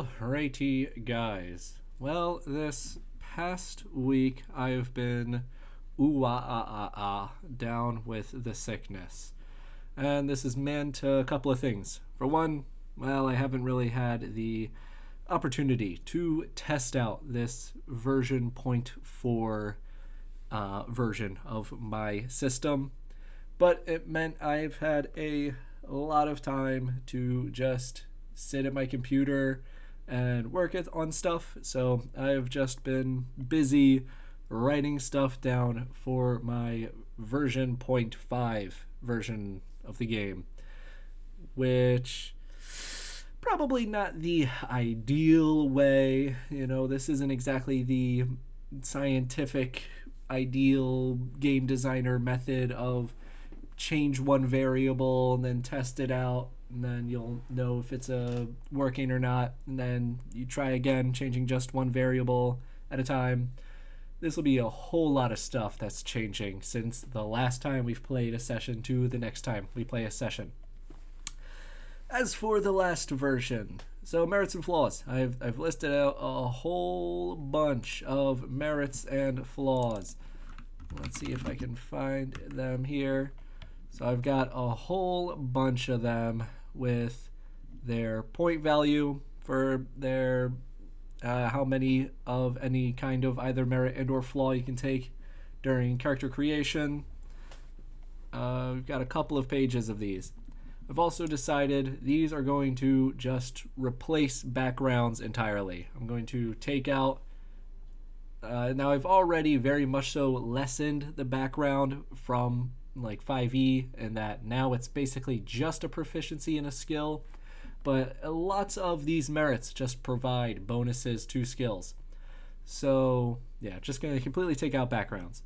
Alrighty, guys. Well, this past week I've been down with the sickness. And this is meant a couple of things. For one, well, I haven't really had the opportunity to test out this version point 4 version of my system, but it meant I've had a lot of time to just sit at my computer and work it on stuff. So I've just been busy writing stuff down for my version point 5 version of the game, which probably not the ideal way. This isn't exactly the scientific ideal game designer method of change one variable and then test it out, and then you'll know if it's working or not, and then you try again changing just one variable at a time. This will be a whole lot of stuff that's changing since the last time we've played a session to the next time we play a session. As for the last version, so merits and flaws. I've listed out a whole bunch of merits and flaws. Let's see if I can find them here. So I've got a whole bunch of them with their point value for their how many of any kind of either merit and or flaw you can take during character creation. We've got a couple of pages of these. I've also decided these are going to just replace backgrounds entirely. I'm going to take out now I've already very much so lessened the background from like 5e, and that now it's basically just a proficiency in a skill, but lots of these merits just provide bonuses to skills. So yeah, just going to completely take out backgrounds.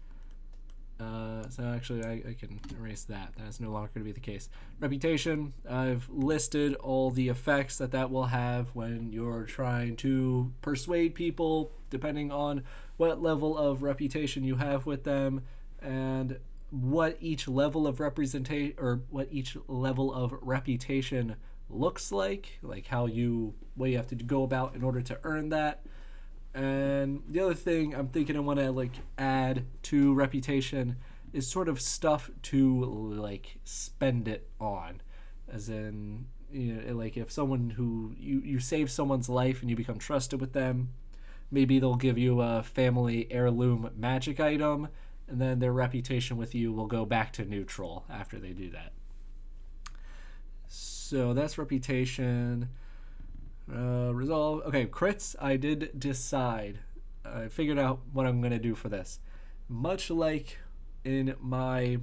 So actually I can erase that. That is no longer going to be the case. Reputation, I've listed all the effects that will have when you're trying to persuade people, depending on what level of reputation you have with them, and what each level of representation or what each level of reputation looks like what you have to go about in order to earn that. And the other thing I'm thinking I want to add to reputation is sort of stuff to spend it on, as in if someone who you save someone's life and you become trusted with them, maybe they'll give you a family heirloom magic item, and then their reputation with you will go back to neutral after they do that. So that's reputation. Resolve. Okay, crits. I did decide. I figured out what I'm going to do for this. Much like in my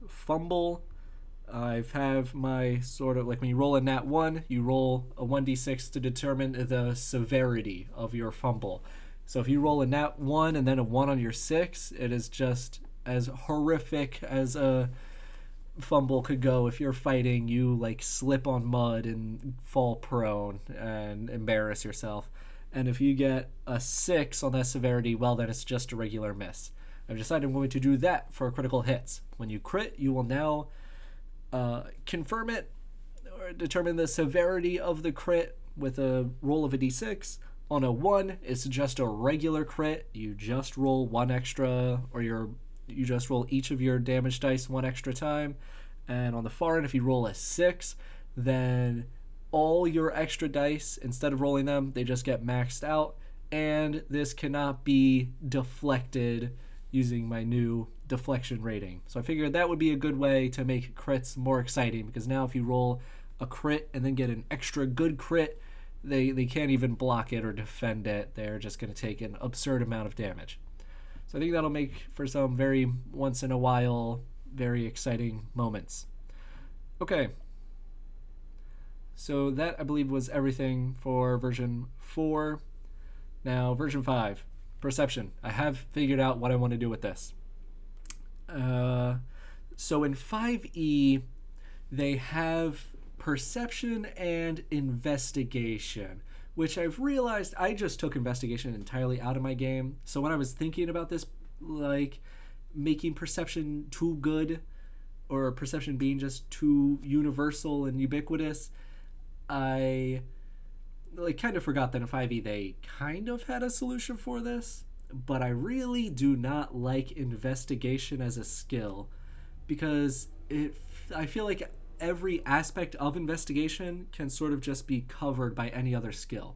fumble, I have my sort of when you roll a nat 1, you roll a 1d6 to determine the severity of your fumble. So if you roll a nat 1 and then a 1 on your 6, it is just as horrific as a fumble could go. If you're fighting, you slip on mud and fall prone and embarrass yourself. And if you get a 6 on that severity, well, then it's just a regular miss. I've decided I'm going to do that for critical hits. When you crit, you will now confirm it or determine the severity of the crit with a roll of a d6. On a 1, it's just a regular crit. You just roll 1 extra, or you just roll each of your damage dice 1 extra time. And on the far end, if you roll a 6, then all your extra dice, instead of rolling them, they just get maxed out. And this cannot be deflected using my new deflection rating. So I figured that would be a good way to make crits more exciting, because now if you roll a crit and then get an extra good crit, they can't even block it or defend it. They're just going to take an absurd amount of damage. So I think that'll make for some very once in a while, very exciting moments. Okay. So that, I believe, was everything for version 4. Now, version 5, perception. I have figured out what I want to do with this. So in 5e, they have perception and investigation, which I've realized I just took investigation entirely out of my game. So when I was thinking about this, making perception too good, or perception being just too universal and ubiquitous, I like kind of forgot that in 5e they kind of had a solution for this, but I really do not like investigation as a skill because I feel like every aspect of investigation can sort of just be covered by any other skill.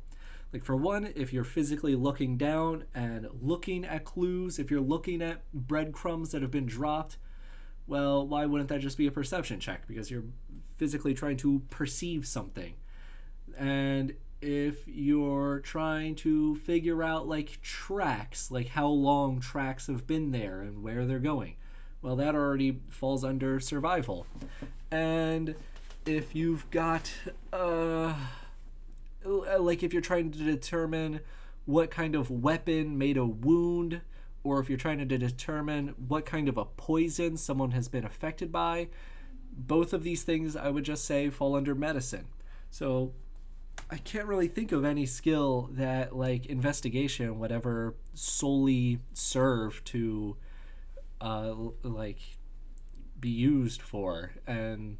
Like for one, if you're physically looking down and looking at clues, if you're looking at breadcrumbs that have been dropped, well, why wouldn't that just be a perception check? Because you're physically trying to perceive something. And if you're trying to figure out like tracks, like how long tracks have been there and where they're going, well, that already falls under survival. And if you've got like if you're trying to determine what kind of weapon made a wound, or if you're trying to determine what kind of a poison someone has been affected by, both of these things I would just say fall under medicine. So I can't really think of any skill that like investigation would ever solely serve to like be used for. And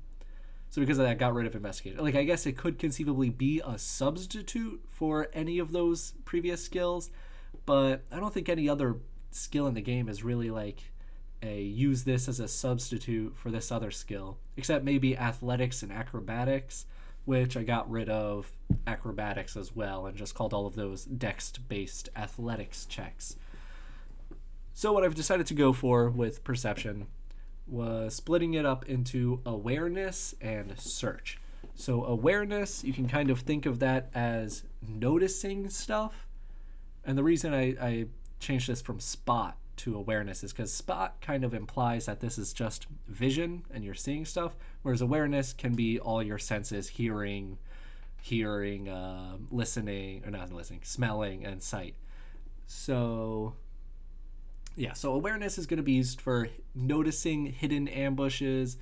so because of that, I got rid of investigation. Like I guess it could conceivably be a substitute for any of those previous skills, but I don't think any other skill in the game is really like a use this as a substitute for this other skill, except maybe athletics and acrobatics, which I got rid of acrobatics as well and just called all of those dex-based athletics checks. So what I've decided to go for with perception was splitting it up into awareness and search. So awareness, you can kind of think of that as noticing stuff. And the reason I changed this from spot to awareness is because spot kind of implies that this is just vision and you're seeing stuff, whereas awareness can be all your senses, hearing, listening, or not listening, smelling, and sight. So yeah, so awareness is going to be used for noticing hidden ambushes,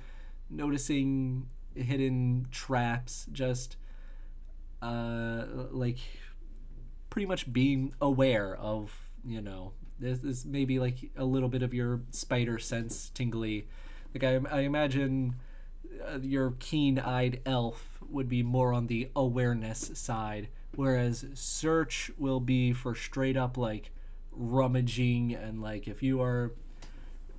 noticing hidden traps, just like pretty much being aware of, this is maybe like a little bit of your spider sense tingly. Like I imagine your keen-eyed elf would be more on the awareness side, whereas search will be for straight up like rummaging, and like if you are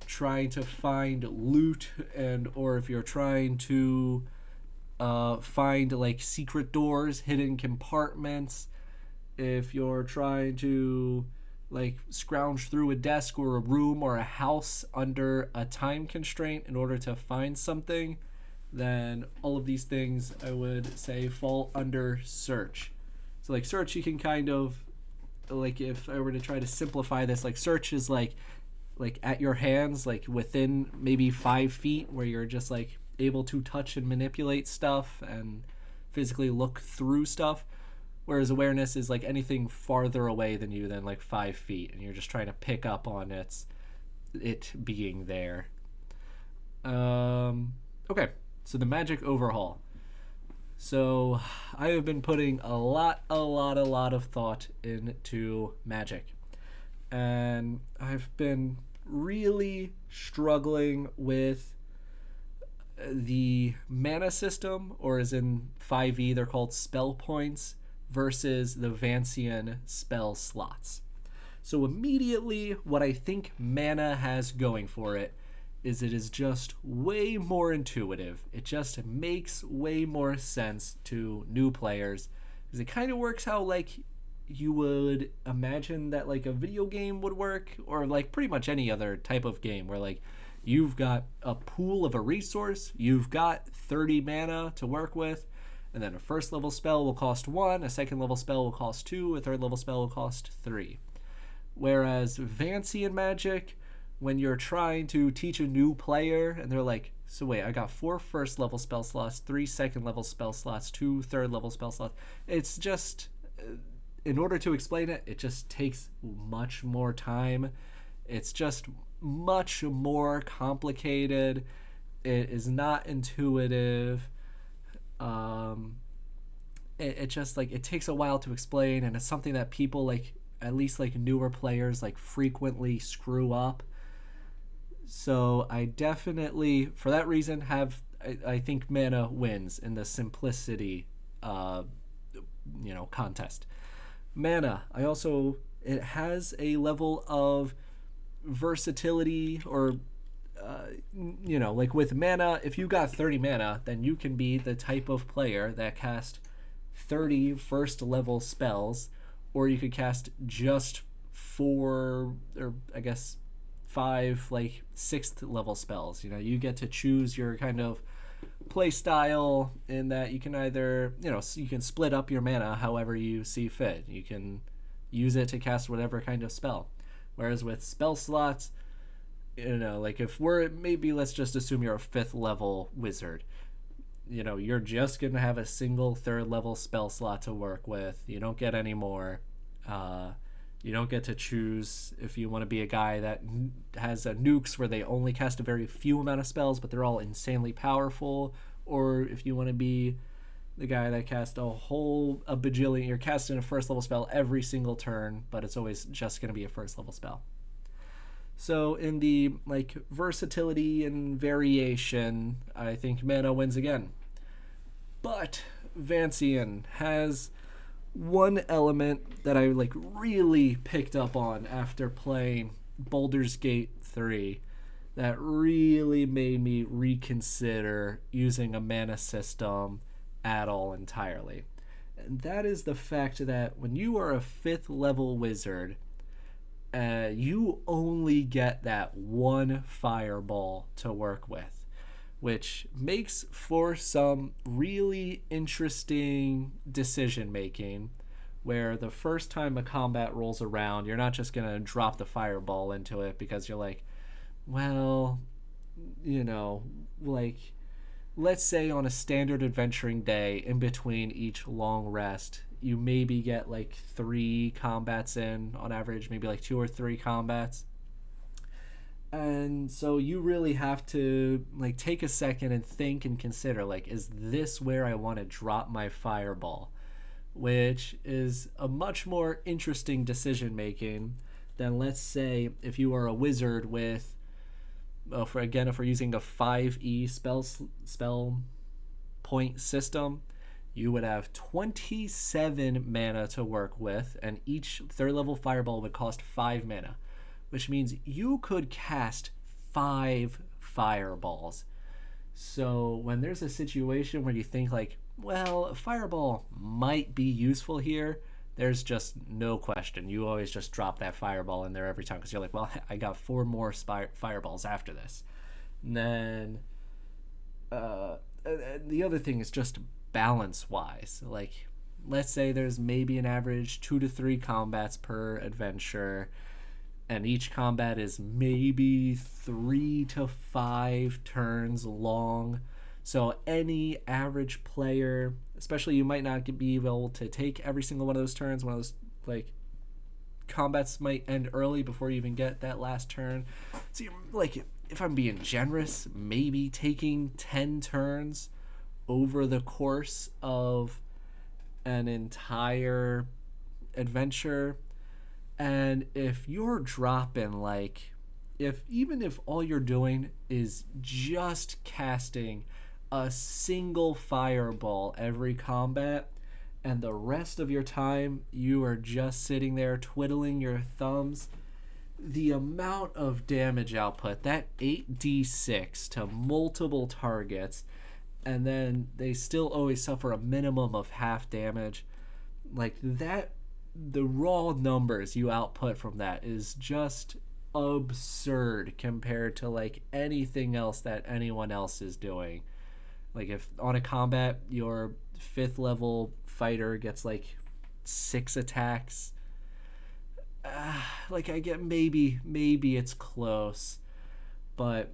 trying to find loot, and or if you're trying to find like secret doors, hidden compartments, if you're trying to like scrounge through a desk or a room or a house under a time constraint in order to find something, then all of these things I would say fall under search. So like search, you can kind of, like if I were to try to simplify this, like search is like at your hands, like within maybe 5 feet, where you're just like able to touch and manipulate stuff and physically look through stuff, whereas awareness is like anything farther away than you than like 5 feet, and you're just trying to pick up on it being there. Okay, so the magic overhaul. So I have been putting a lot of thought into magic, and I've been really struggling with the mana system, or as in 5e they're called spell points, versus the Vancian spell slots. So immediately what I think mana has going for it is it is just way more intuitive. It just makes way more sense to new players, because it kind of works how like you would imagine that like a video game would work, or like pretty much any other type of game where like you've got a pool of a resource, you've got 30 mana to work with, and then a first level spell will cost 1, a second level spell will cost 2, a third level spell will cost 3. Whereas Vancian magic, when you're trying to teach a new player and they're like, so wait, I got 4 first level spell slots, 3 second level spell slots, 2 third level spell slots. It's just, in order to explain it, it just takes much more time. It's just much more complicated. It is not intuitive. It just like, it takes a while to explain, and it's something that people like, at least like newer players, like frequently screw up. So I definitely, for that reason, I think mana wins in the simplicity contest. Mana, it has a level of versatility, or like with mana, if you got 30 mana, then you can be the type of player that cast 30 first level spells, or you could cast just 4, or I guess 5 like 6th level spells. You get to choose your kind of play style, in that you can either, you can split up your mana however you see fit. You can use it to cast whatever kind of spell. Whereas with spell slots, like if we're, maybe let's just assume you're a 5th level wizard. You're just going to have a single 3rd level spell slot to work with. You don't get any more. You don't get to choose if you want to be a guy that has a nukes where they only cast a very few amount of spells, but they're all insanely powerful. Or if you want to be the guy that casts a bajillion, you're casting a 1st level spell every single turn, but it's always just going to be a 1st level spell. So in the like versatility and variation, I think mana wins again. But Vancian has one element that I like really picked up on after playing Baldur's Gate 3 that really made me reconsider using a mana system at all entirely. And that is the fact that when you are a 5th level wizard, you only get that one fireball to work with, which makes for some really interesting decision making, where the first time a combat rolls around, you're not just going to drop the fireball into it because you're like, well, like, let's say on a standard adventuring day, in between each long rest, you maybe get like 3 combats in on average, maybe like 2 or 3 combats. And so you really have to like take a second and think and consider, like, is this where I want to drop my fireball? Which is a much more interesting decision making than, let's say, if you are a wizard with, if we're using a 5e spell point system, you would have 27 mana to work with, and each 3rd level fireball would cost 5 mana, which means you could cast 5 fireballs. So when there's a situation where you think like, well, a fireball might be useful here, there's just no question. You always just drop that fireball in there every time, because you're like, well, I got 4 more fireballs after this. And then the other thing is just balance wise. Like, let's say there's maybe an average 2 to 3 combats per adventure, and each combat is maybe 3 to 5 turns long. So any average player, especially, you might not be able to take every single one of those turns. One of those like combats might end early before you even get that last turn. So you're like, if I'm being generous, maybe taking 10 turns over the course of an entire adventure. And if you're dropping like, even if all you're doing is just casting a single fireball every combat, and the rest of your time you are just sitting there twiddling your thumbs, the amount of damage output, that 8d6 to multiple targets, and then they still always suffer a minimum of half damage, like that, the raw numbers you output from that is just absurd compared to like anything else that anyone else is doing. Like, if on a combat your 5th level fighter gets like 6 attacks, like, I get maybe it's close, but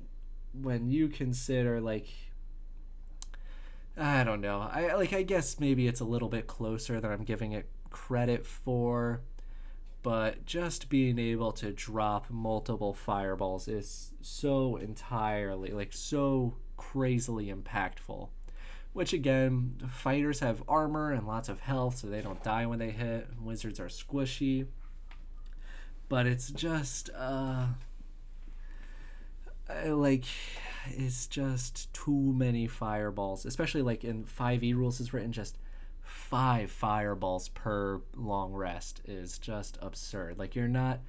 when you consider, like, I don't know, I guess maybe it's a little bit closer than I'm giving it credit for, but just being able to drop multiple fireballs is so entirely, like, so crazily impactful. Which, again, fighters have armor and lots of health, so they don't die when they hit. Wizards are squishy. But it's just, it's just too many fireballs. Especially, like, in 5e rules is written, just 5 fireballs per long rest is just absurd. Like, you're not.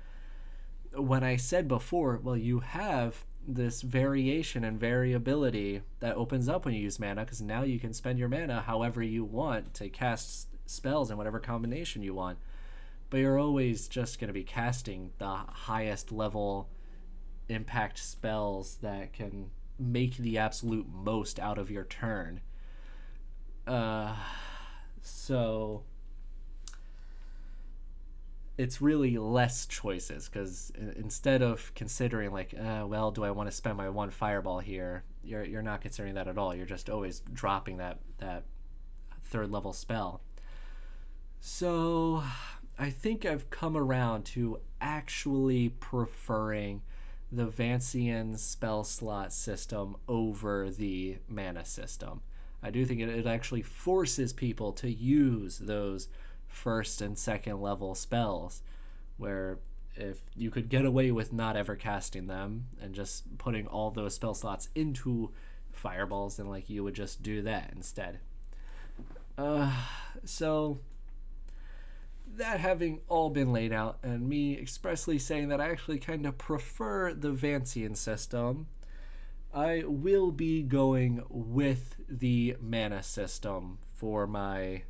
When I said before, well, you have this variation and variability that opens up when you use mana, because now you can spend your mana however you want to cast spells in whatever combination you want. But you're always just going to be casting the highest level impact spells that can make the absolute most out of your turn. So it's really less choices, because instead of considering like, well, do I want to spend my 1 fireball here, you're not considering that at all. You're just always dropping that 3rd level spell. So I think I've come around to actually preferring the Vancian spell slot system over the mana system. I do think it actually forces people to use those 1st and 2nd level spells, where if you could get away with not ever casting them and just putting all those spell slots into fireballs, then like you would just do that instead. So that having all been laid out, and me expressly saying that I actually kind of prefer the Vancian system, I will be going with the mana system for my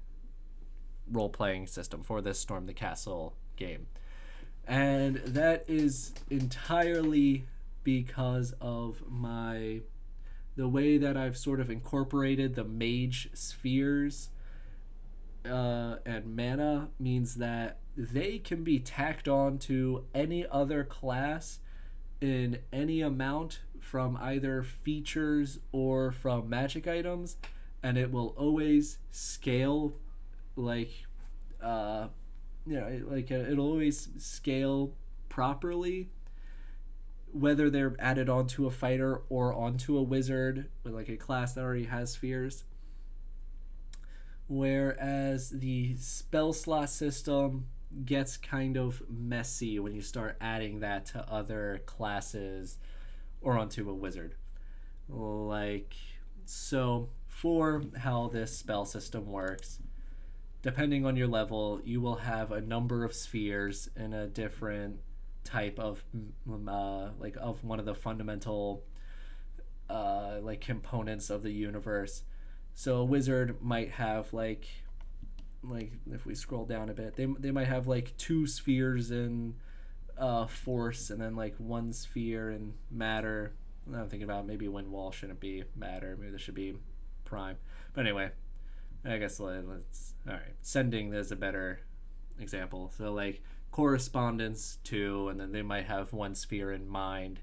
role-playing system for this Storm the Castle game. And that is entirely because of the way that I've sort of incorporated the mage spheres and mana, means that they can be tacked on to any other class in any amount from either features or from magic items, and it will always scale like it'll always scale properly, whether they're added onto a fighter or onto a wizard with like a class that already has spheres. Whereas the spell slot system gets kind of messy when you start adding that to other classes or onto a wizard. Like, so for how this spell system works, depending on your level, you will have a number of spheres in a different type of of one of the fundamental components of the universe. So a wizard might have like if we scroll down a bit, they might have like 2 spheres in force, and then like 1 sphere in matter. I'm thinking about maybe wind wall shouldn't be matter, maybe this should be prime. But anyway, I guess let's all right. Sending is a better example. So like correspondence 2, and then they might have 1 sphere in mind,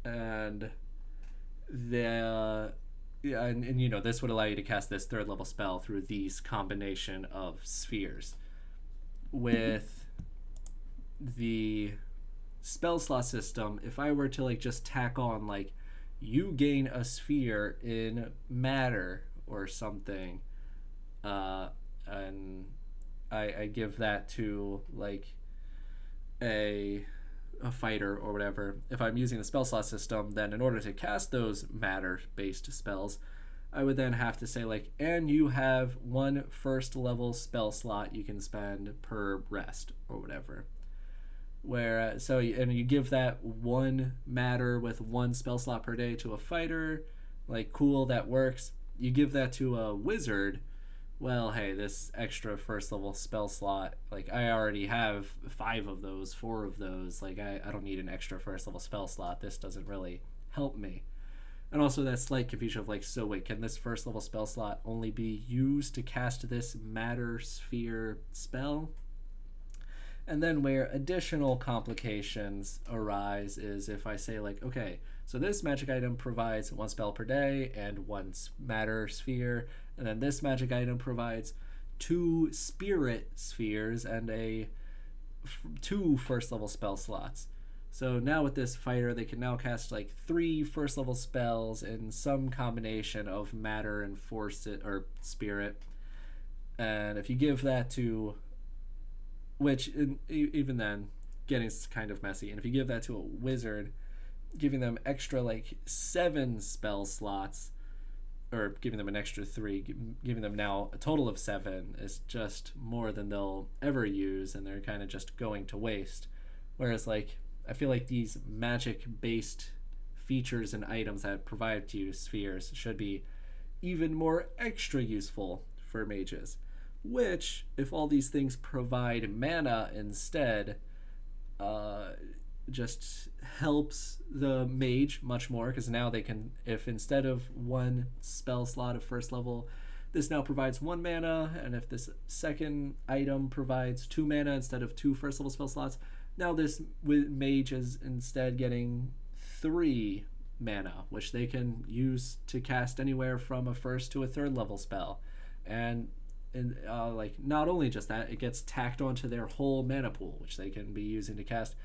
and and you know, this would allow you to cast this 3rd level spell through these combination of spheres. With the spell slot system, if I were to like just tack on like you gain a sphere in matter or something, and I give that to like a fighter or whatever. If I'm using the spell slot system, then in order to cast those matter based spells, I would then have to say like, and you have 1 1st level spell slot you can spend per rest or whatever. Where so and you give that 1 matter with 1 spell slot per day to a fighter, like cool, that works. You give that to a wizard, well, hey, this extra 1st level spell slot, like I already have 5 of those, 4 of those, like I don't need an extra 1st level spell slot. This doesn't really help me. And also that slight confusion of like, so wait, can this 1st level spell slot only be used to cast this matter sphere spell? And then where additional complications arise is if I say like, okay, so this magic item provides 1 spell per day and 1 matter sphere, and then this magic item provides 2 spirit spheres and 2 1st level spell slots. So now with this fighter, they can now cast like 3 1st level spells in some combination of matter and force or spirit. And if you give that to, which even then getting kind of messy, and if you give that to a wizard, giving them extra like 7 spell slots or giving them an extra 3, giving them now a total of 7 is just more than they'll ever use, and they're kind of just going to waste. Whereas, like, I feel like these magic-based features and items that provide to you spheres should be even more extra useful for mages. Which, if all these things provide mana instead, just helps the mage much more, because now they can, if instead of 1 spell slot of first level, this now provides 1 mana, and if this second item provides 2 mana instead of 2 first level spell slots, now this mage is instead getting 3 mana, which they can use to cast anywhere from a first to a third level spell. And like, not only just that, it gets tacked onto their whole mana pool, which they can be using to cast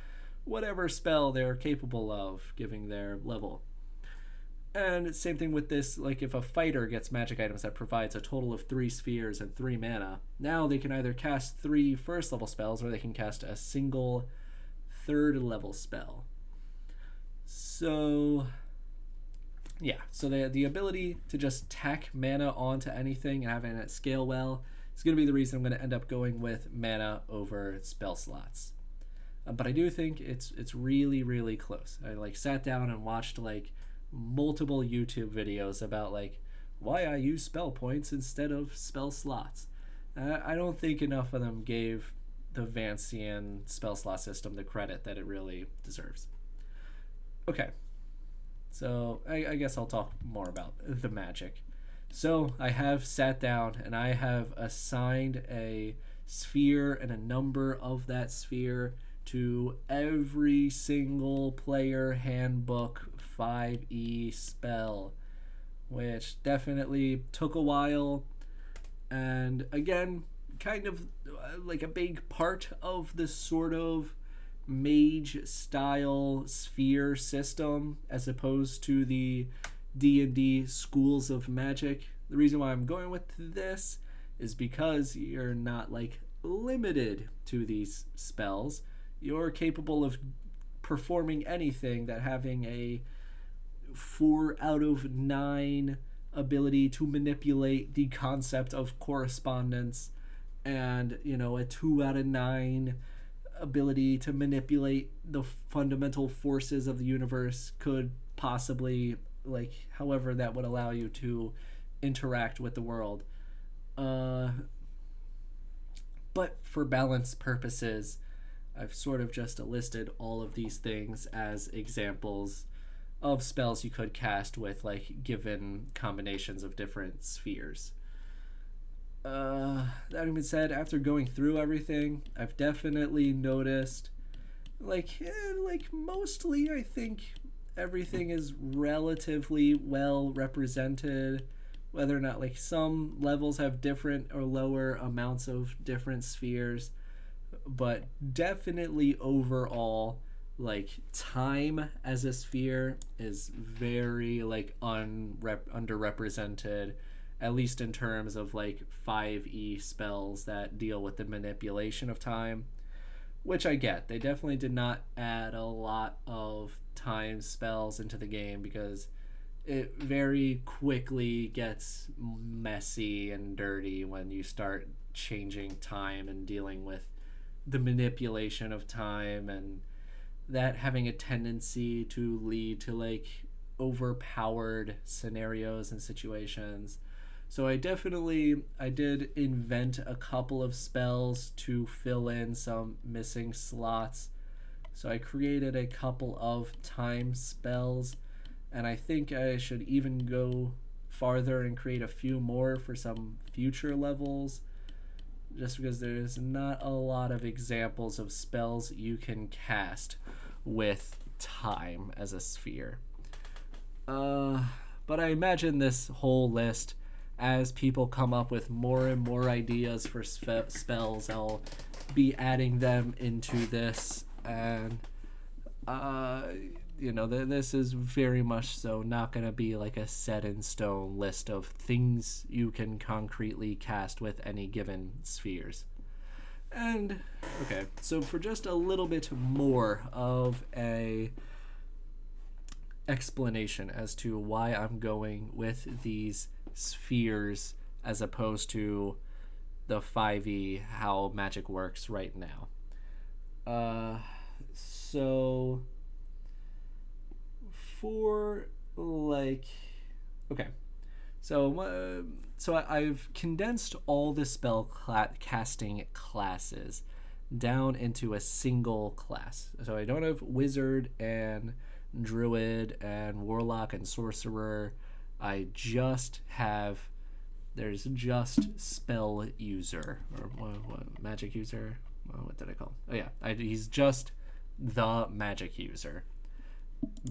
whatever spell they're capable of, giving their level. And same thing with this, like, if a fighter gets magic items that provides a total of 3 spheres and 3 mana, now they can either cast 3 first level spells, or they can cast a single third level spell. So yeah, so the ability to just tack mana onto anything and having it scale well is going to be the reason I'm going to end up going with mana over spell slots. But I do think it's really, really close. I like sat down and watched like multiple YouTube videos about like why I use spell points instead of spell slots. I don't think enough of them gave the Vancian spell slot system the credit that it really deserves. Okay, so I guess I'll talk more about the magic. So I have sat down and I have assigned a sphere and a number of that sphere to every single player handbook 5e spell, which definitely took a while, and again, kind of like a big part of this sort of mage style sphere system as opposed to the D&D schools of magic. The reason why I'm going with this is because you're not like limited to these spells. You're capable of performing anything that having a 4 out of 9 ability to manipulate the concept of correspondence, and a 2 out of 9 ability to manipulate the fundamental forces of the universe could possibly, like, however that would allow you to interact with the world. But for balance purposes, I've sort of just listed all of these things as examples of spells you could cast with like given combinations of different spheres. That being said, after going through everything, I've definitely noticed like mostly I think everything is relatively well represented, whether or not like some levels have different or lower amounts of different spheres, but definitely overall like time as a sphere is very like underrepresented, at least in terms of like 5e spells that deal with the manipulation of time, which I get. They definitely did not add a lot of time spells into the game because it very quickly gets messy and dirty when you start changing time and dealing with the manipulation of time, and that having a tendency to lead to like overpowered scenarios and situations. So I did invent a couple of spells to fill in some missing slots. So I created a couple of time spells, and I think I should even go farther and create a few more for some future levels, just because there's not a lot of examples of spells you can cast with time as a sphere. But I imagine this whole list, as people come up with more and more ideas for spells, I'll be adding them into this, and this is very much so not going to be like a set in stone list of things you can concretely cast with any given spheres. And okay, so for just a little bit more of a explanation as to why I'm going with these spheres as opposed to the 5e how magic works right now. So for like, okay, so I've condensed all the spell casting classes down into a single class. So I don't have wizard and druid and warlock and sorcerer. I just have, there's just spell user or what magic user. What did I call him? Oh yeah, he's just the magic user.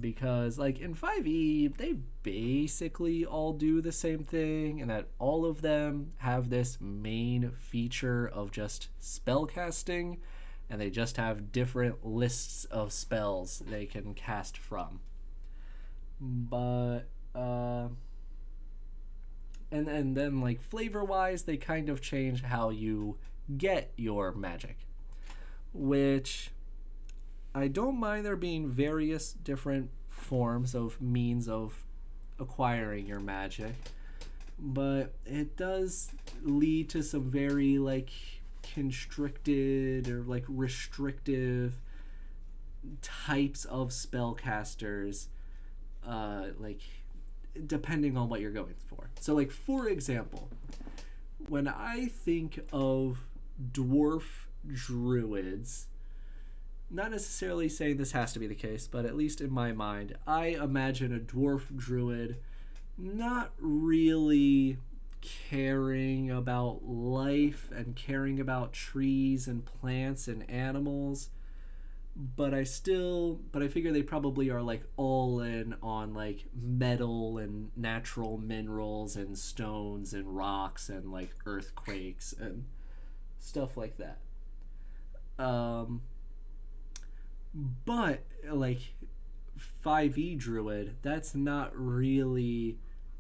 Because like in 5e they basically all do the same thing, and that all of them have this main feature of just spell casting, and they just have different lists of spells they can cast from. But and then like flavor wise they kind of change how you get your magic, which I don't mind there being various different forms of means of acquiring your magic, but it does lead to some very like constricted or like restrictive types of spellcasters, like depending on what you're going for. So like for example, when I think of dwarf druids, not necessarily saying this has to be the case, but at least in my mind, I imagine a dwarf druid not really caring about life and caring about trees and plants and animals, but I figure they probably are like all in on like metal and natural minerals and stones and rocks and like earthquakes and stuff like that. But like 5e druid, that's not really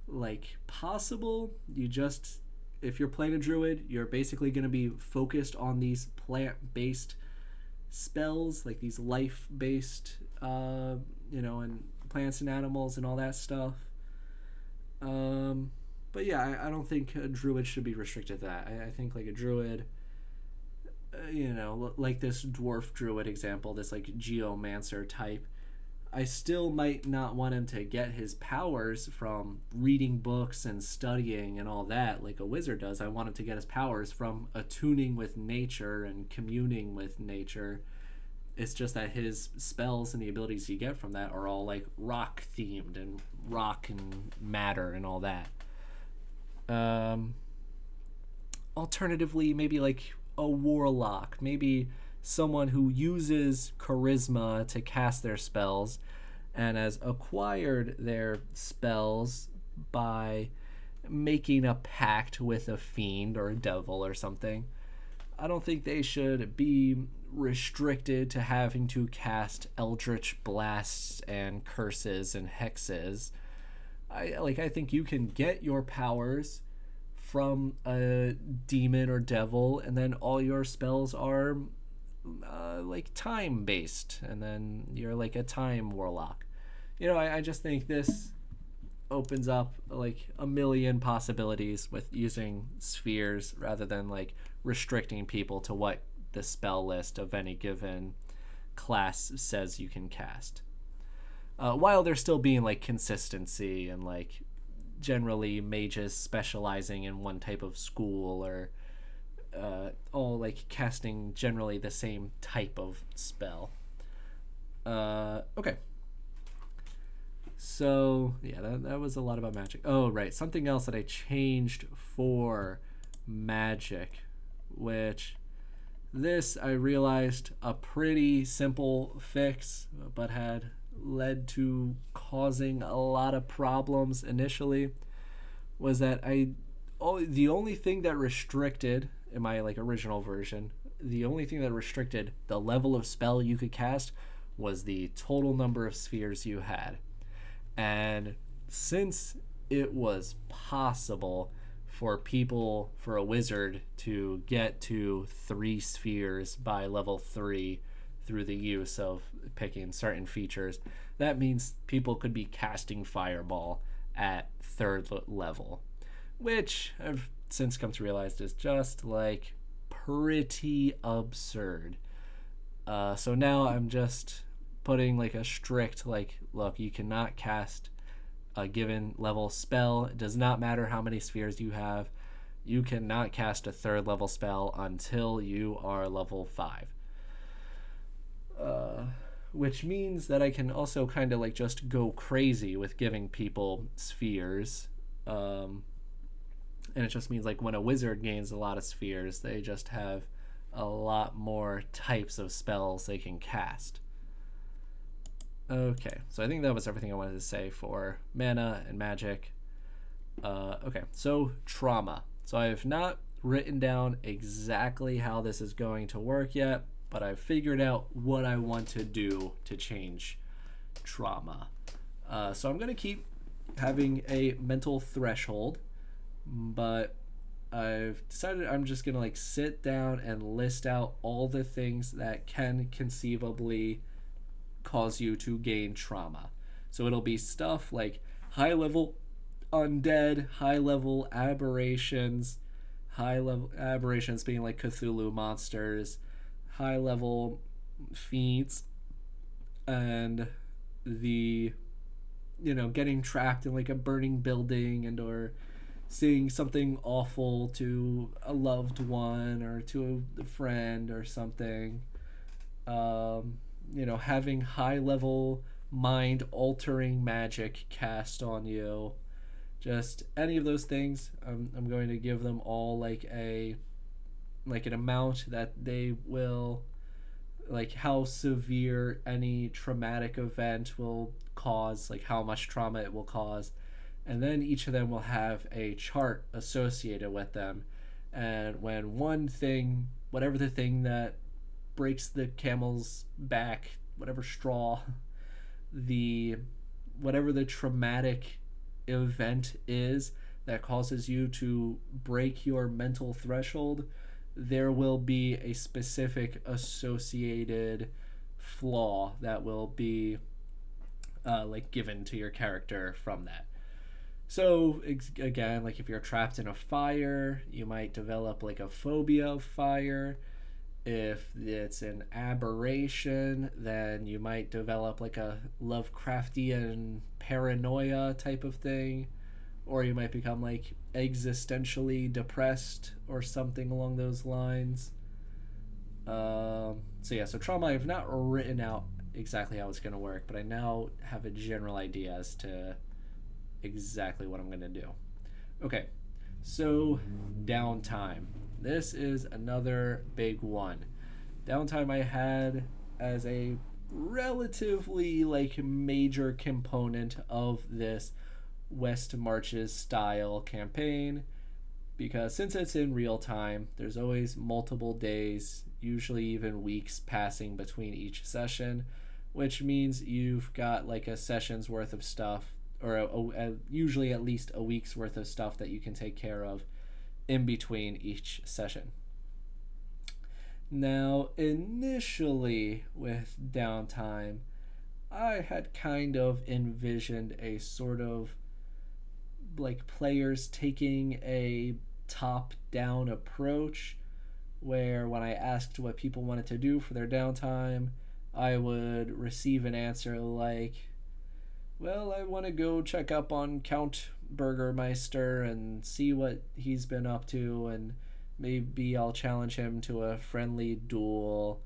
like possible. You just, if you're playing a druid, you're basically going to be focused on these plant-based spells, like these life-based and plants and animals and all that stuff. But yeah, I don't think a druid should be restricted to that. I think like a druid, like this dwarf druid example, this like geomancer type, I still might not want him to get his powers from reading books and studying and all that like a wizard does. I want him to get his powers from attuning with nature and communing with nature. It's just that his spells and the abilities you get from that are all like rock themed and rock and matter and all that. Alternatively, maybe like a warlock, maybe someone who uses charisma to cast their spells and has acquired their spells by making a pact with a fiend or a devil or something. I don't think they should be restricted to having to cast eldritch blasts and curses and hexes. I think you can get your powers from a demon or devil, and then all your spells are like time based, and then you're like a time warlock. I just think this opens up like a million possibilities with using spheres rather than like restricting people to what the spell list of any given class says you can cast, while there still being like consistency and like generally mages specializing in one type of school or all like casting generally the same type of spell. Okay. So yeah, that was a lot about magic. Oh right, something else that I changed for magic, which this I realized a pretty simple fix, but had led to causing a lot of problems initially, was that the only thing that restricted in my like original version, the only thing that restricted the level of spell you could cast was the total number of spheres you had. And since it was possible for a wizard to get to 3 spheres by level 3 through the use of picking certain features, that means people could be casting fireball at 3rd level, which I've since come to realize is just like pretty absurd. So now I'm just putting like a strict, like, look, you cannot cast a given level spell. It does not matter how many spheres you have. You cannot cast a third level spell until you are level 5. Which means that I can also kind of like just go crazy with giving people spheres. And it just means like when a wizard gains a lot of spheres, they just have a lot more types of spells they can cast. Okay, so I think that was everything I wanted to say for mana and magic. Okay, so trauma. So I have not written down exactly how this is going to work yet, but I've figured out what I want to do to change trauma. So I'm going to keep having a mental threshold, but I've decided I'm just going to like sit down and list out all the things that can conceivably cause you to gain trauma. So it'll be stuff like high level undead, high level aberrations, high level aberrations being like Cthulhu monsters, high level fiends, and the getting trapped in like a burning building and or seeing something awful to a loved one or to a friend or something. Having high level mind altering magic cast on you. Just any of those things, I'm going to give them all like an amount that they will, like how severe any traumatic event will cause, like how much trauma it will cause, and then each of them will have a chart associated with them. And when one thing, whatever the thing that breaks the camel's back, whatever straw, the whatever the traumatic event is that causes you to break your mental threshold, there will be a specific associated flaw that will be like given to your character from that. So again, like if you're trapped in a fire, you might develop like a phobia of fire. If it's an aberration, then you might develop like a Lovecraftian paranoia type of thing, or you might become like existentially depressed or something along those lines. So trauma, I've not written out exactly how it's going to work, but I now have a general idea as to exactly what I'm going to do. Okay, so downtime. This is another big one. Downtime I had as a relatively like major component of this West Marches style campaign, because since it's in real time, there's always multiple days, usually even weeks passing between each session, which means you've got like a session's worth of stuff, or usually at least a week's worth of stuff that you can take care of in between each session. Now, initially with downtime, I had kind of envisioned a sort of like players taking a top-down approach where when I asked what people wanted to do for their downtime, I would receive an answer like, well, I want to go check up on Count Burgermeister and see what he's been up to, and maybe I'll challenge him to a friendly duel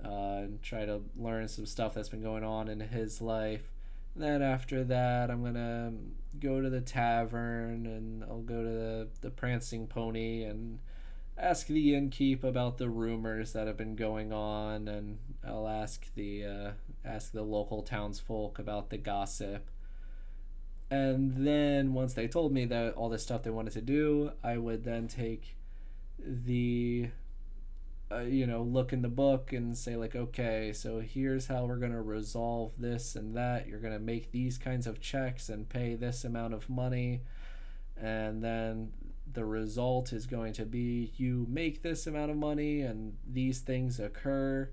and try to learn some stuff that's been going on in his life. And then after that, I'm going to go to the tavern and I'll go to the Prancing Pony and ask the innkeep about the rumors that have been going on, and I'll ask the local townsfolk about the gossip. And then once they told me that all this stuff they wanted to do, I would then take the look in the book and say like, okay, so here's how we're going to resolve this and that. You're going to make these kinds of checks and pay this amount of money, and then the result is going to be you make this amount of money and these things occur.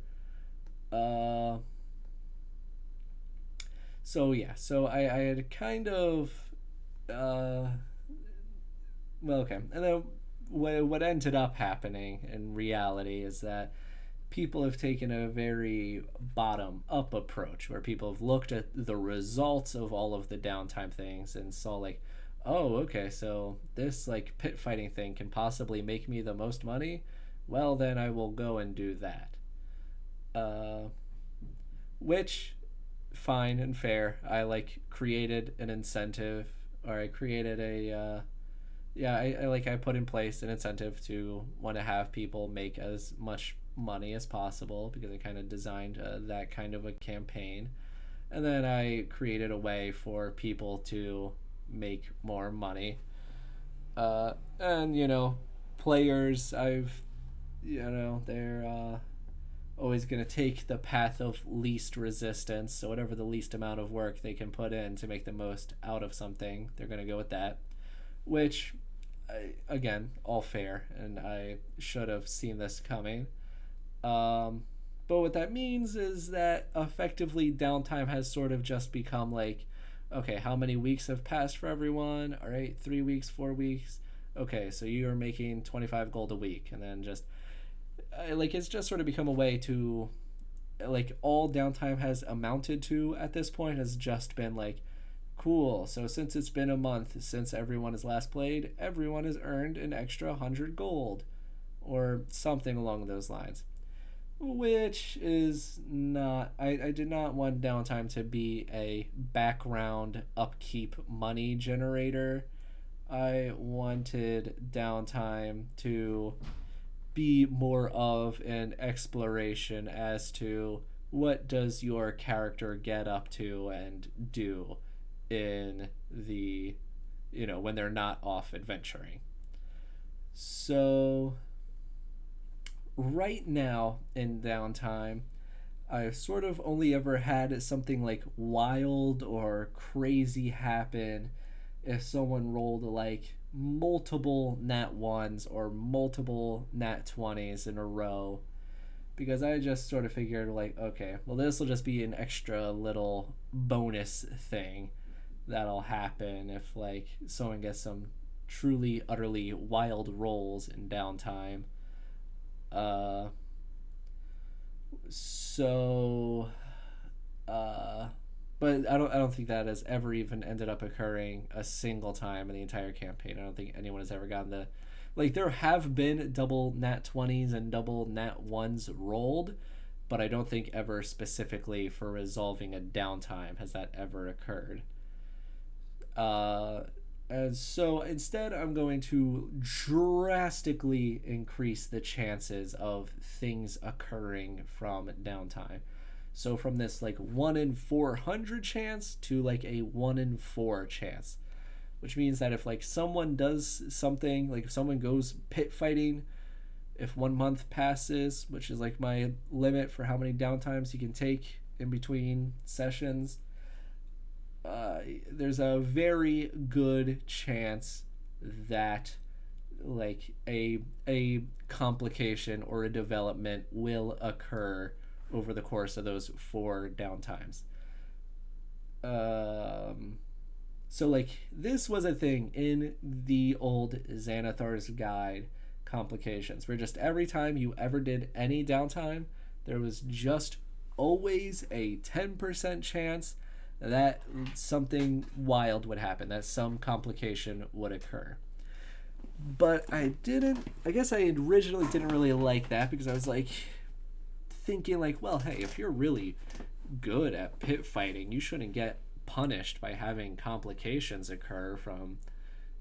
So I had kind of well, okay. And then what ended up happening in reality is that people have taken a very bottom up approach where people have looked at the results of all of the downtime things and saw like, oh, okay, so this like pit fighting thing can possibly make me the most money. Well, then I will go and do that. uh, which fine and fair. I like created an incentive, or I created a yeah, I put in place an incentive to want to have people make as much money as possible because I kind of designed that kind of a campaign, and then I created a way for people to make more money. And players, they're always going to take the path of least resistance. So whatever the least amount of work they can put in to make the most out of something, they're going to go with that. Which, again, all fair, and I should have seen this coming. Um, but what that means is that effectively downtime has sort of just become like, okay, how many weeks have passed for everyone? All right, 3 weeks, 4 weeks. Okay, so you're making 25 gold a week, and then just like it's just sort of become a way to like all downtime has amounted to at this point has just been like, cool, so since it's been a month since everyone has last played, everyone has earned an extra 100 gold or something along those lines, which is not, I did not want downtime to be a background upkeep money generator. I wanted downtime to be more of an exploration as to what does your character get up to and do in the when they're not off adventuring. So right now in downtime, I've sort of only ever had something like wild or crazy happen if someone rolled like multiple nat ones or multiple nat 20s in a row, because I just sort of figured like, okay, well, this will just be an extra little bonus thing that'll happen if like someone gets some truly utterly wild rolls in downtime. uh so uh but I don't think that has ever even ended up occurring a single time in the entire campaign. I don't think anyone has ever gotten the like, there have been double nat 20s and double nat 1s rolled, but I don't think ever specifically for resolving a downtime has that ever occurred. Uh and so instead, I'm going to drastically increase the chances of things occurring from downtime. So from this like 1 in 400 chance to like a 1 in 4 chance, which means that if like someone does something, like if someone goes pit fighting, if 1 month passes, which is like my limit for how many downtimes you can take in between sessions, there's a very good chance that like a complication or a development will occur over the course of those 4 downtimes. Um, so like this was a thing in the old Xanathar's Guide complications, where just every time you ever did any downtime, there was just always a 10% chance that something wild would happen, that some complication would occur. But I guess I originally didn't really like that because I was like thinking like, well, hey, if you're really good at pit fighting, you shouldn't get punished by having complications occur from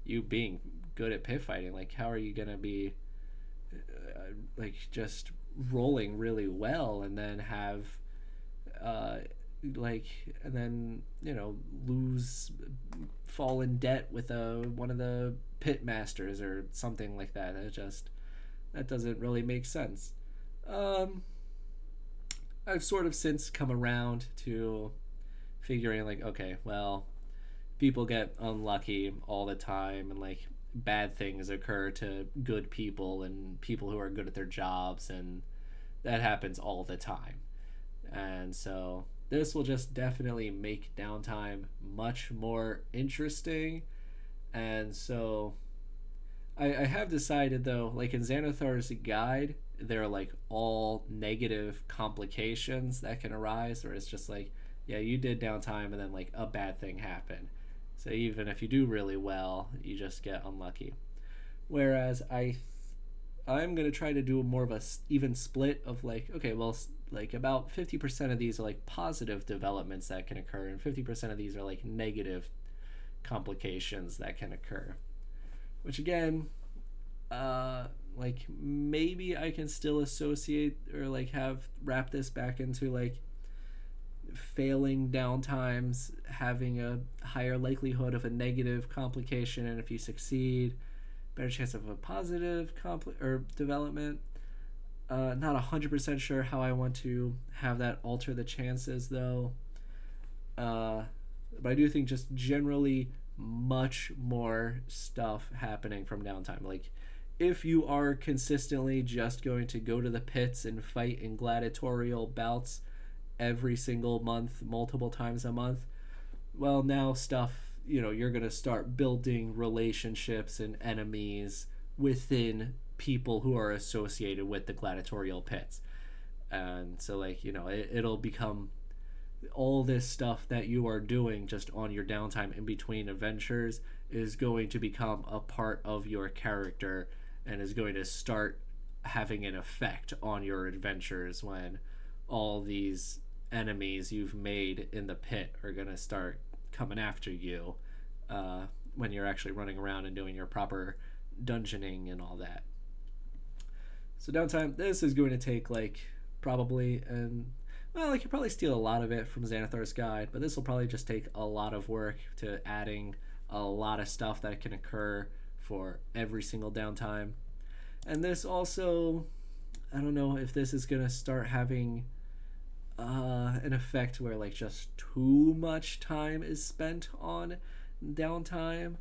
you being good at pit fighting. Like, how are you gonna be like just rolling really well and then have uh like and then lose, fall in debt with one of the pit masters or something like that. That doesn't really make sense. um I've sort of since come around to figuring like, okay, well, people get unlucky all the time and like bad things occur to good people and people who are good at their jobs, and that happens all the time. And so this will just definitely make downtime much more interesting. And so I have decided though, like in Xanathar's guide, there are like all negative complications that can arise, or it's just like, yeah, you did downtime and then like a bad thing happened. So even if you do really well, you just get unlucky. Whereas I'm gonna try to do more of a even split of like, okay, well, like about 50% of these are like positive developments that can occur, and 50% of these are like negative complications that can occur. Which again, like maybe I can still associate or like have wrap this back into like failing downtimes having a higher likelihood of a negative complication, and if you succeed, better chance of a positive or development. Not 100% sure how I want to have that alter the chances though. But I do think just generally much more stuff happening from downtime. Like if you are consistently just going to go to the pits and fight in gladiatorial bouts every single month, multiple times a month, well, now stuff, you're going to start building relationships and enemies within people who are associated with the gladiatorial pits. And so, like, it'll become all this stuff that you are doing just on your downtime in between adventures is going to become a part of your character and is going to start having an effect on your adventures when all these enemies you've made in the pit are going to start coming after you when you're actually running around and doing your proper dungeoning and all that. So downtime, this is going to take like probably, and well, I could probably steal a lot of it from Xanathar's guide, but this will probably just take a lot of work to adding a lot of stuff that can occur for every single downtime. And this also, I don't know if this is going to start having an effect where like just too much time is spent on downtime,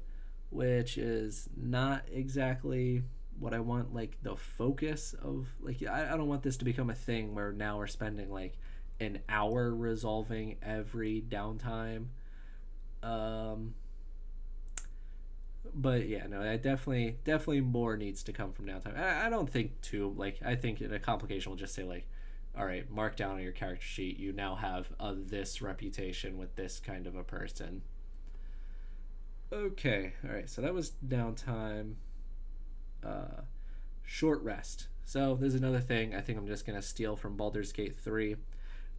which is not exactly what I want. Like the focus of like I don't want this to become a thing where now we're spending like an hour resolving every downtime. But yeah, no, I definitely more needs to come from downtime. I don't think too like I think a complication will just say like, all right, mark down on your character sheet. You now have this reputation with this kind of a person. Okay, all right. So that was downtime. Short rest. So there's another thing I think I'm just gonna steal from Baldur's Gate 3.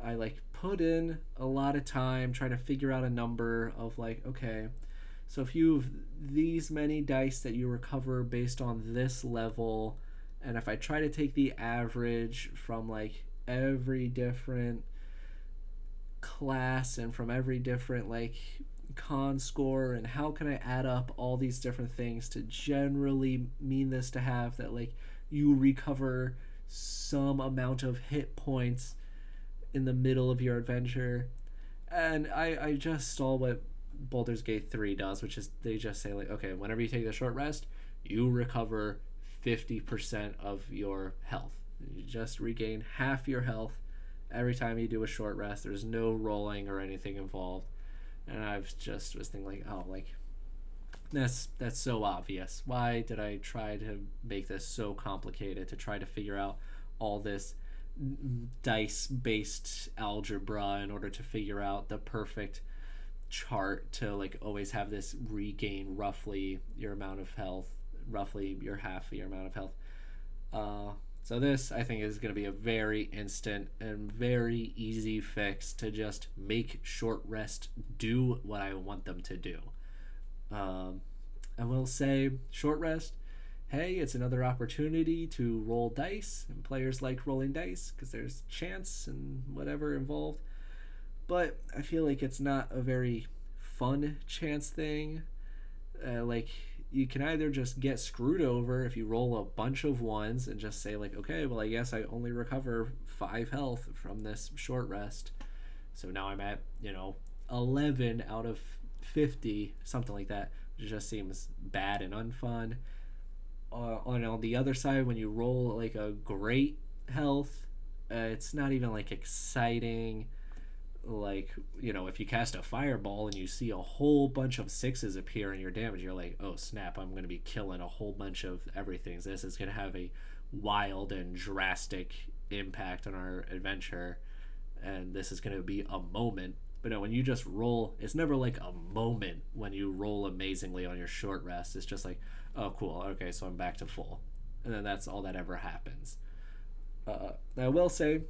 I like put in a lot of time trying to figure out a number of like, okay, so if you've these many dice that you recover based on this level, and if I try to take the average from like every different class and from every different like con score, and how can I add up all these different things to generally mean this to have that like you recover some amount of hit points in the middle of your adventure. And I just saw what Baldur's Gate 3 does, which is they just say like, okay, whenever you take a short rest, you recover 50% of your health. You just regain half your health every time you do a short rest. There's no rolling or anything involved. And I just was thinking like, oh, like that's so obvious. Why did I try to make this so complicated to try to figure out all this dice based algebra in order to figure out the perfect chart to like always have this regain roughly your amount of health, roughly your half of your amount of health. So this I think is going to be a very instant and very easy fix to just make short rest do what I want them to do. I will say short rest, hey, it's another opportunity to roll dice, and players like rolling dice because there's chance and whatever involved. But I feel like it's not a very fun chance thing. Like you can either just get screwed over if you roll a bunch of ones and just say like, okay, well I guess I only recover 5 health from this short rest, so now I'm at 11 out of 50, something like that, which just seems bad and unfun. On the other side, when you roll like a great health, it's not even like exciting. Like, if you cast a fireball and you see a whole bunch of sixes appear in your damage, you're like, oh snap, I'm going to be killing a whole bunch of everything. This is going to have a wild and drastic impact on our adventure, and this is going to be a moment. But no, when you just roll, it's never like a moment when you roll amazingly on your short rest. It's just like, oh cool, okay, so I'm back to full. And then that's all that ever happens. I will say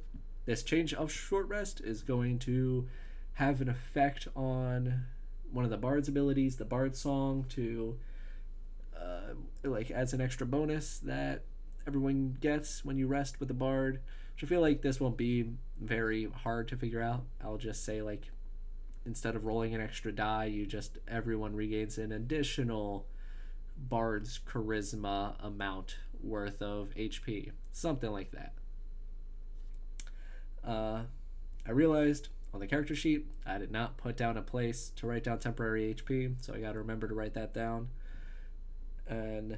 this change of short rest is going to have an effect on one of the bard's abilities, the bard song, to like adds an extra bonus that everyone gets when you rest with the bard, which I feel like this won't be very hard to figure out. I'll just say, like, instead of rolling an extra die, everyone regains an additional bard's charisma amount worth of HP, something like that. I realized on the character sheet I did not put down a place to write down temporary HP, so I got to remember to write that down. And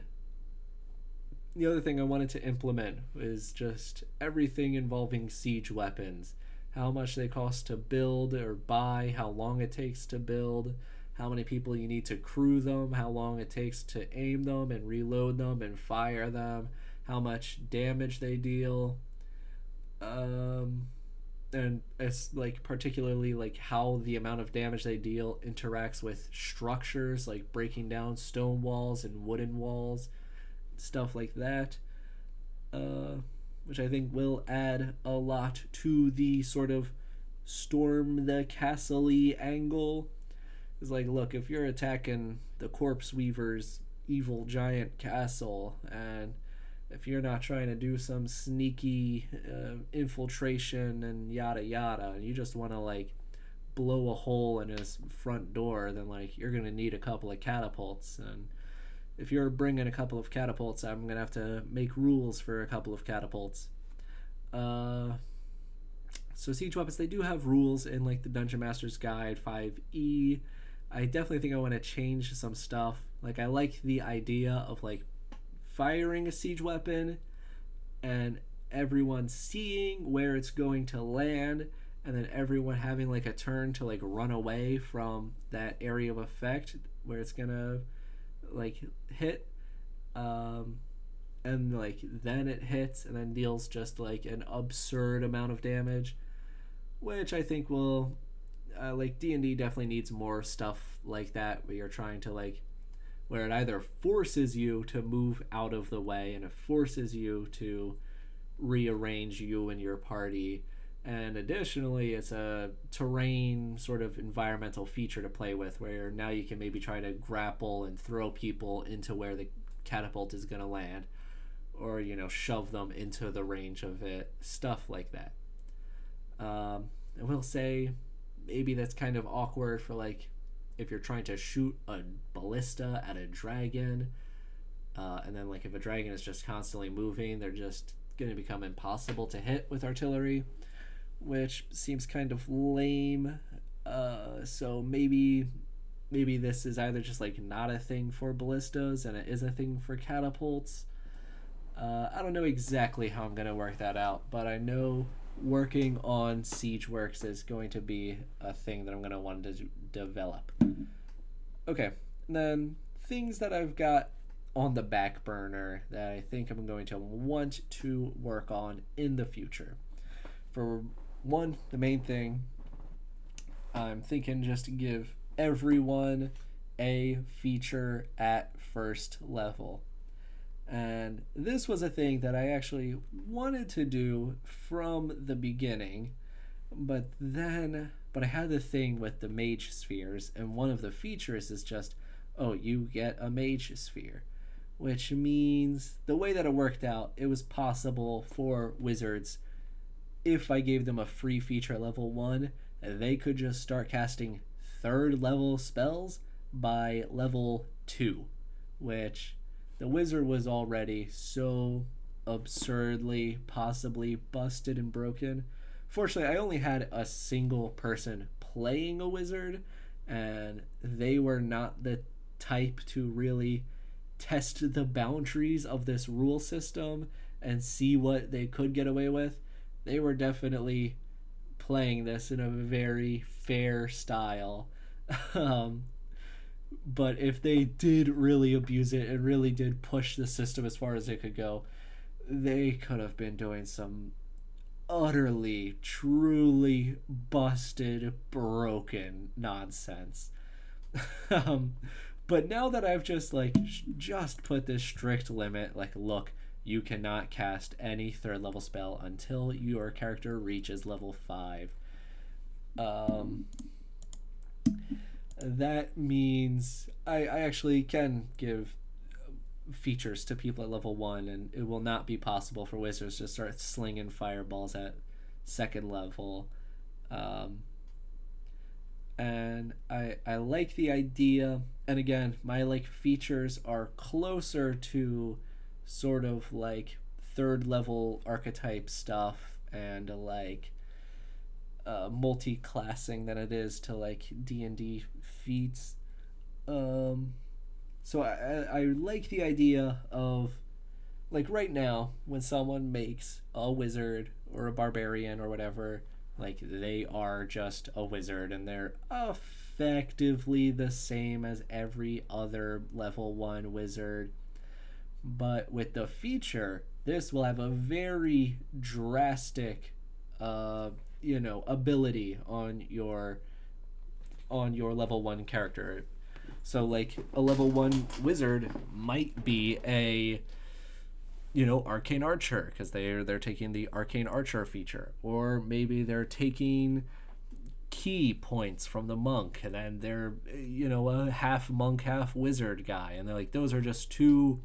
the other thing I wanted to implement is just everything involving siege weapons. How much they cost to build or buy, how long it takes to build, how many people you need to crew them, how long it takes to aim them and reload them and fire them, how much damage they deal. And it's like particularly like how the amount of damage they deal interacts with structures, like breaking down stone walls and wooden walls, stuff like that, which I think will add a lot to the sort of storm the castle-y angle. It's like, look, if you're attacking the Corpse Weaver's evil giant castle, and if you're not trying to do some sneaky infiltration and yada yada, and you just want to like blow a hole in his front door, then like you're gonna need a couple of catapults. And if you're bringing a couple of catapults, I'm gonna have to make rules for a couple of catapults. So siege weapons, they do have rules in like the Dungeon Master's Guide 5e. I definitely think I want to change some stuff. Like, I like the idea of like firing a siege weapon and everyone seeing where it's going to land, and then everyone having like a turn to like run away from that area of effect where it's gonna like hit, and like then it hits and then deals just like an absurd amount of damage, which I think will like D&D definitely needs more stuff like that, where you're trying to like, where it either forces you to move out of the way and it forces you to rearrange you and your party, and additionally it's a terrain sort of environmental feature to play with, where now you can maybe try to grapple and throw people into where the catapult is going to land, or shove them into the range of it, stuff like that. I will say maybe that's kind of awkward for like if you're trying to shoot a ballista at a dragon, and then like if a dragon is just constantly moving, they're just going to become impossible to hit with artillery, which seems kind of lame. So maybe this is either just like not a thing for ballistas and it is a thing for catapults. I don't know exactly how I'm going to work that out, but I know working on Siegeworks is going to be a thing that I'm going to want to develop. Okay, and then things that I've got on the back burner that I think I'm going to want to work on in the future. For one, the main thing, I'm thinking just to give everyone a feature at first level. And this was a thing that I actually wanted to do from the beginning, but I had the thing with the mage spheres, and one of the features is just, oh, you get a mage sphere, which means the way that it worked out, it was possible for wizards, if I gave them a free feature at level 1, they could just start casting 3rd level spells by level 2, which the wizard was already so absurdly possibly busted and broken. Fortunately, I only had a single person playing a wizard, and they were not the type to really test the boundaries of this rule system and see what they could get away with. They were definitely playing this in a very fair style. um, but if they did really abuse it and really did push the system as far as it could go, they could have been doing some utterly, truly busted, broken nonsense. um, but now that I've just just put this strict limit, like, look, you cannot cast any third level spell until your character reaches level 5. Um, that means I actually can give features to people at level 1, and it will not be possible for wizards to start slinging fireballs at second level. Um, and I like the idea, and again, my features are closer to sort of third level archetype stuff and multi-classing than it is to D&D feats. So I like the idea of right now when someone makes a wizard or a barbarian or whatever, they are just a wizard and they're effectively the same as every other level 1 wizard. But with the feature, this will have a very drastic ability on your level 1 character. So a level 1 wizard might be a arcane archer because they're taking the arcane archer feature, or maybe they're taking key points from the monk and then they're a half monk half wizard guy, and they're those are just two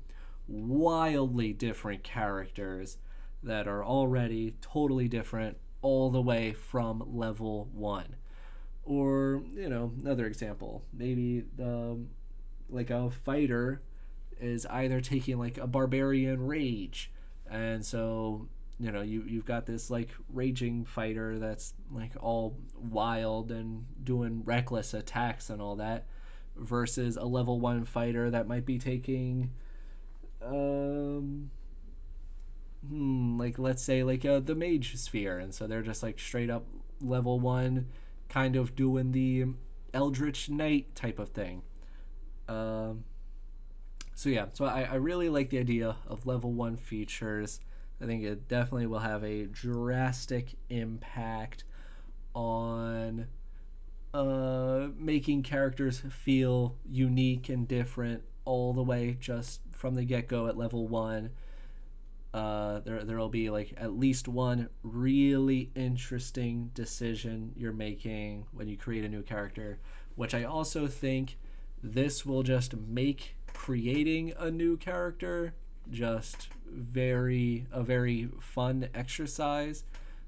wildly different characters that are already totally different all the way from level 1. Or another example, maybe a fighter is either taking a barbarian rage, and so you've got this raging fighter that's all wild and doing reckless attacks and all that, versus a level 1 fighter that might be taking let's say the mage sphere, and so they're just straight up level 1, kind of doing the eldritch knight type of thing. So I really like the idea of level 1 features. I think it definitely will have a drastic impact on making characters feel unique and different all the way just from the get-go at level 1. There'll be at least one really interesting decision you're making when you create a new character, which I also think this will just make creating a new character just a very fun exercise,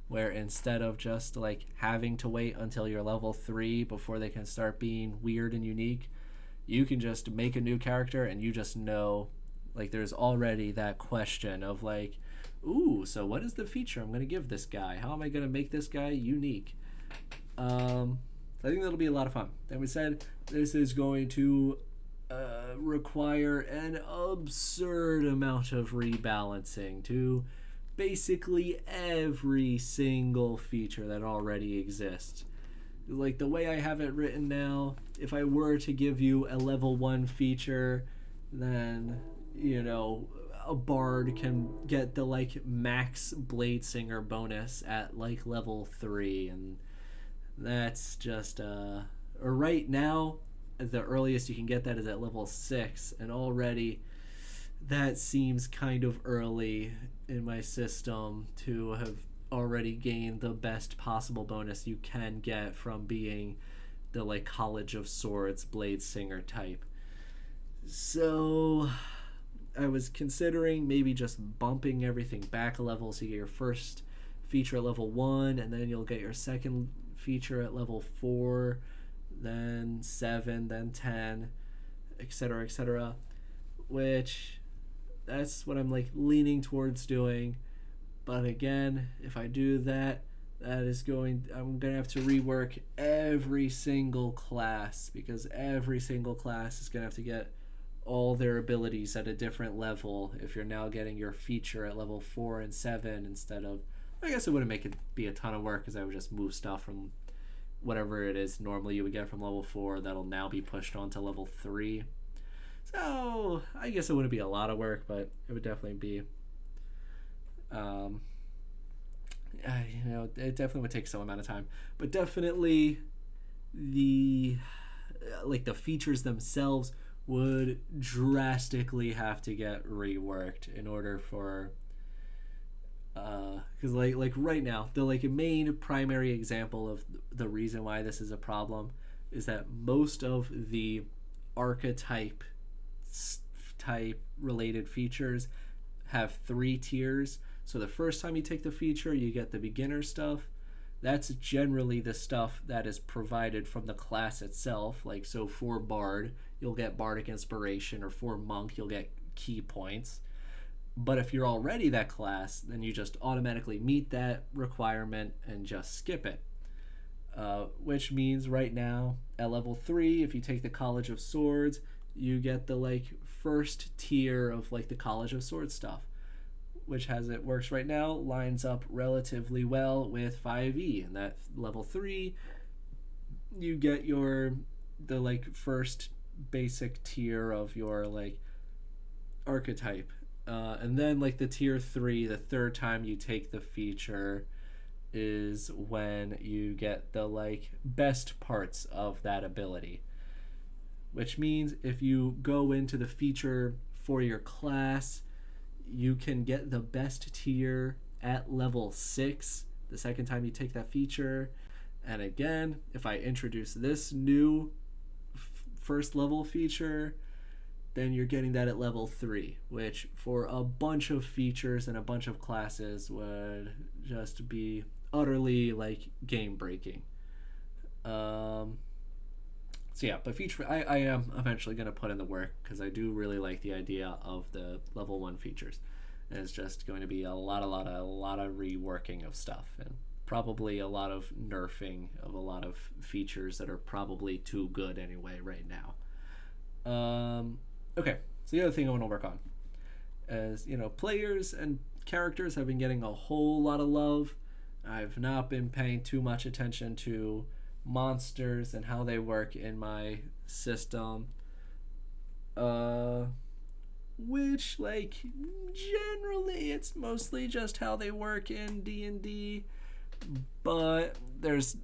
where instead of just having to wait until you're level 3 before they can start being weird and unique, you can just make a new character and you just know there's already that question of ooh, so what is the feature I'm going to give this guy? How am I going to make this guy unique? I think that'll be a lot of fun. Then we said this is going to require an absurd amount of rebalancing to basically every single feature that already exists. The way I have it written now, if I were to give you a level 1 feature, then a bard can get the max blade singer bonus at level 3, and that's just right now the earliest you can get that is at level 6, and already that seems kind of early in my system to have already gained the best possible bonus you can get from being the College of Swords blade singer type. So I was considering maybe just bumping everything back a level, so you get your first feature at level 1, and then you'll get your second feature at level 4, then 7, then 10, etc., etc. Which, that's what I'm leaning towards doing. But again, if I do that, I'm gonna have to rework every single class, because every single class is gonna have to get all their abilities at a different level if you're now getting your feature at level 4 and 7 instead of I guess it wouldn't make it be a ton of work because I would just move stuff from whatever it is normally you would get from level 4 that'll now be pushed on to level 3. So I guess it wouldn't be a lot of work, but it would definitely be, um, it definitely would take some amount of time. But definitely the the features themselves would drastically have to get reworked in order for because right now the main primary example of the reason why this is a problem is that most of the archetype type related features have 3 tiers. So the first time you take the feature, you get the beginner stuff. That's generally the stuff that is provided from the class itself. Like, so for Bard, you'll get Bardic Inspiration, or for Monk, you'll get key points. But if you're already that class, then you just automatically meet that requirement and just skip it. Which means right now, at level 3, if you take the College of Swords, you get the first tier of the College of Swords stuff, which, as it works right now, lines up relatively well with 5e. And that level 3, you get the first basic tier of your archetype. And then the tier 3, the third time you take the feature, is when you get the best parts of that ability. Which means if you go into the feature for your class, you can get the best tier at level 6 the second time you take that feature. And again, if I introduce this new first level feature, then you're getting that at level 3, which for a bunch of features and a bunch of classes would just be utterly game breaking. So yeah, but feature I am eventually going to put in the work because I do really like the idea of the level 1 features. And it's just going to be a lot of reworking of stuff, and probably a lot of nerfing of a lot of features that are probably too good anyway right now. Okay, so the other thing I want to work on is, players and characters have been getting a whole lot of love. I've not been paying too much attention to monsters and how they work in my system, which generally it's mostly just how they work in D&D, but there's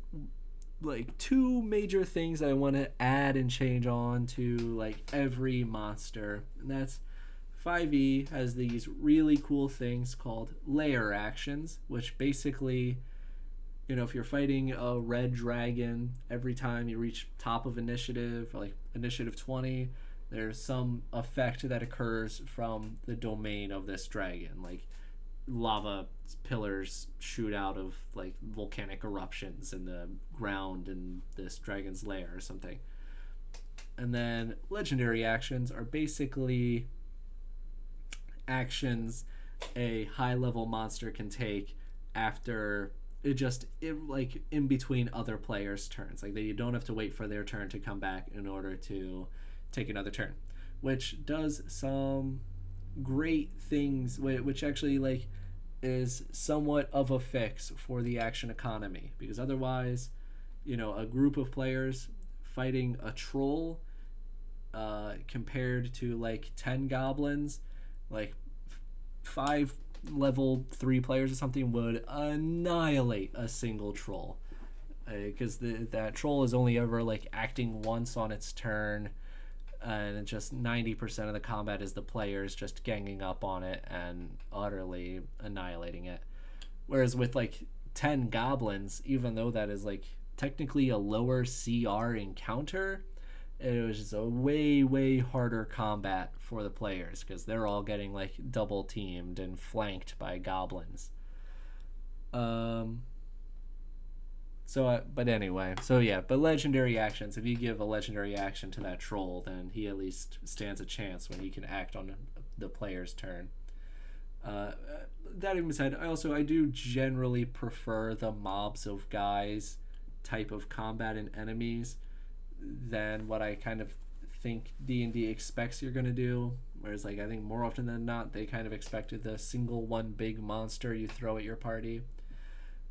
2 major things I want to add and change on to every monster, and that's 5e has these really cool things called layer actions, which basically, if you're fighting a red dragon, every time you reach top of initiative, initiative 20, there's some effect that occurs from the domain of this dragon. Lava pillars shoot out of volcanic eruptions in the ground in this dragon's lair or something. And then legendary actions are basically actions a high level monster can take after in between other players' turns. You don't have to wait for their turn to come back in order to take another turn, which does some great things, which actually is somewhat of a fix for the action economy, because otherwise, a group of players fighting a troll compared to 10 goblins, 5 level 3 players or something would annihilate a single troll, because that troll is only ever acting once on its turn, and just 90% of the combat is the players just ganging up on it and utterly annihilating it. Whereas with 10 goblins, even though that is technically a lower CR encounter, it was just a way harder combat for the players because they're all getting double teamed and flanked by goblins. But legendary actions, if you give a legendary action to that troll, then he at least stands a chance when he can act on the player's turn. That even said, I do generally prefer the mobs of guys type of combat and enemies than what I kind of think D&D expects you're going to do. Whereas I think more often than not, they kind of expected the single one big monster you throw at your party.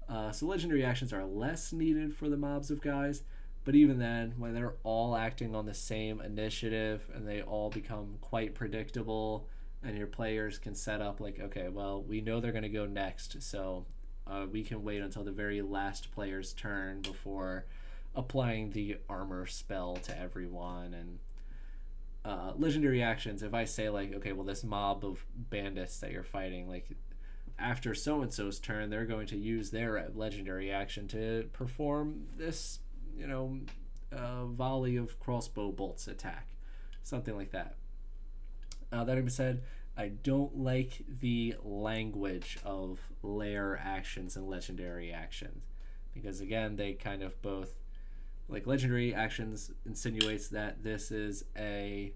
So legendary actions are less needed for the mobs of guys, but even then, when they're all acting on the same initiative and they all become quite predictable, and your players can set up like, okay, well, we know they're going to go next, so we can wait until the very last player's turn before applying the armor spell to everyone. And legendary actions, if I say like, okay, well, this mob of bandits that you're fighting, like after so and so's turn, they're going to use their legendary action to perform this, volley of crossbow bolts attack, something like that. That being said, I don't like the language of lair actions and legendary actions because again, they kind of both, like, legendary actions insinuates that this is a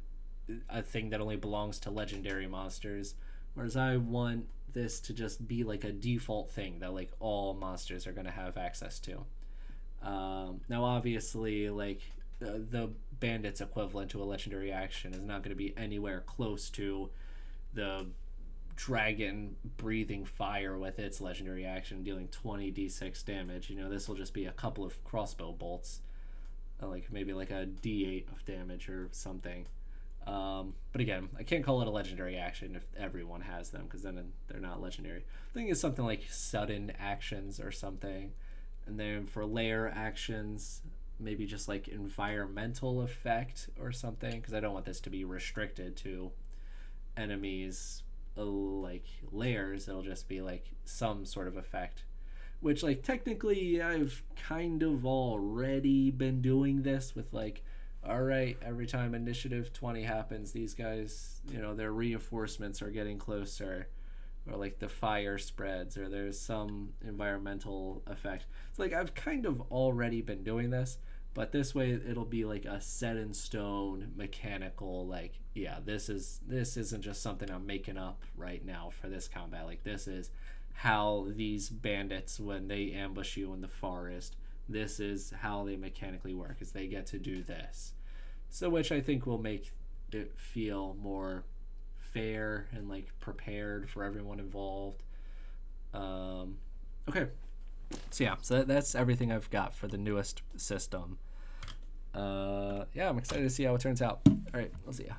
thing that only belongs to legendary monsters, whereas I want this to just be like a default thing that like all monsters are going to have access to. Now, obviously, like the bandit's equivalent to a legendary action is not going to be anywhere close to the dragon breathing fire with its legendary action dealing 20d6 damage. This will just be a couple of crossbow bolts, like maybe like a d8 of damage or something. But again, I can't call it a legendary action if everyone has them, because then they're not legendary. I think it's something like sudden actions or something. And then for lair actions, maybe just like environmental effect or something, because I don't want this to be restricted to enemies like lairs. It'll just be like some sort of effect, which like technically I've kind of already been doing this with like, all right, every time initiative 20 happens, these guys, their reinforcements are getting closer, or like the fire spreads, or there's some environmental effect. It's like I've kind of already been doing this, but this way it'll be like a set in stone mechanical, like, yeah, this isn't just something I'm making up right now for this combat. Like, this is how these bandits, when they ambush you in the forest, this is how they mechanically work, is they get to do this. So which I think will make it feel more fair and like prepared for everyone involved. Okay. So yeah, that's everything I've got for the newest system. I'm excited to see how it turns out. All right, I'll see ya.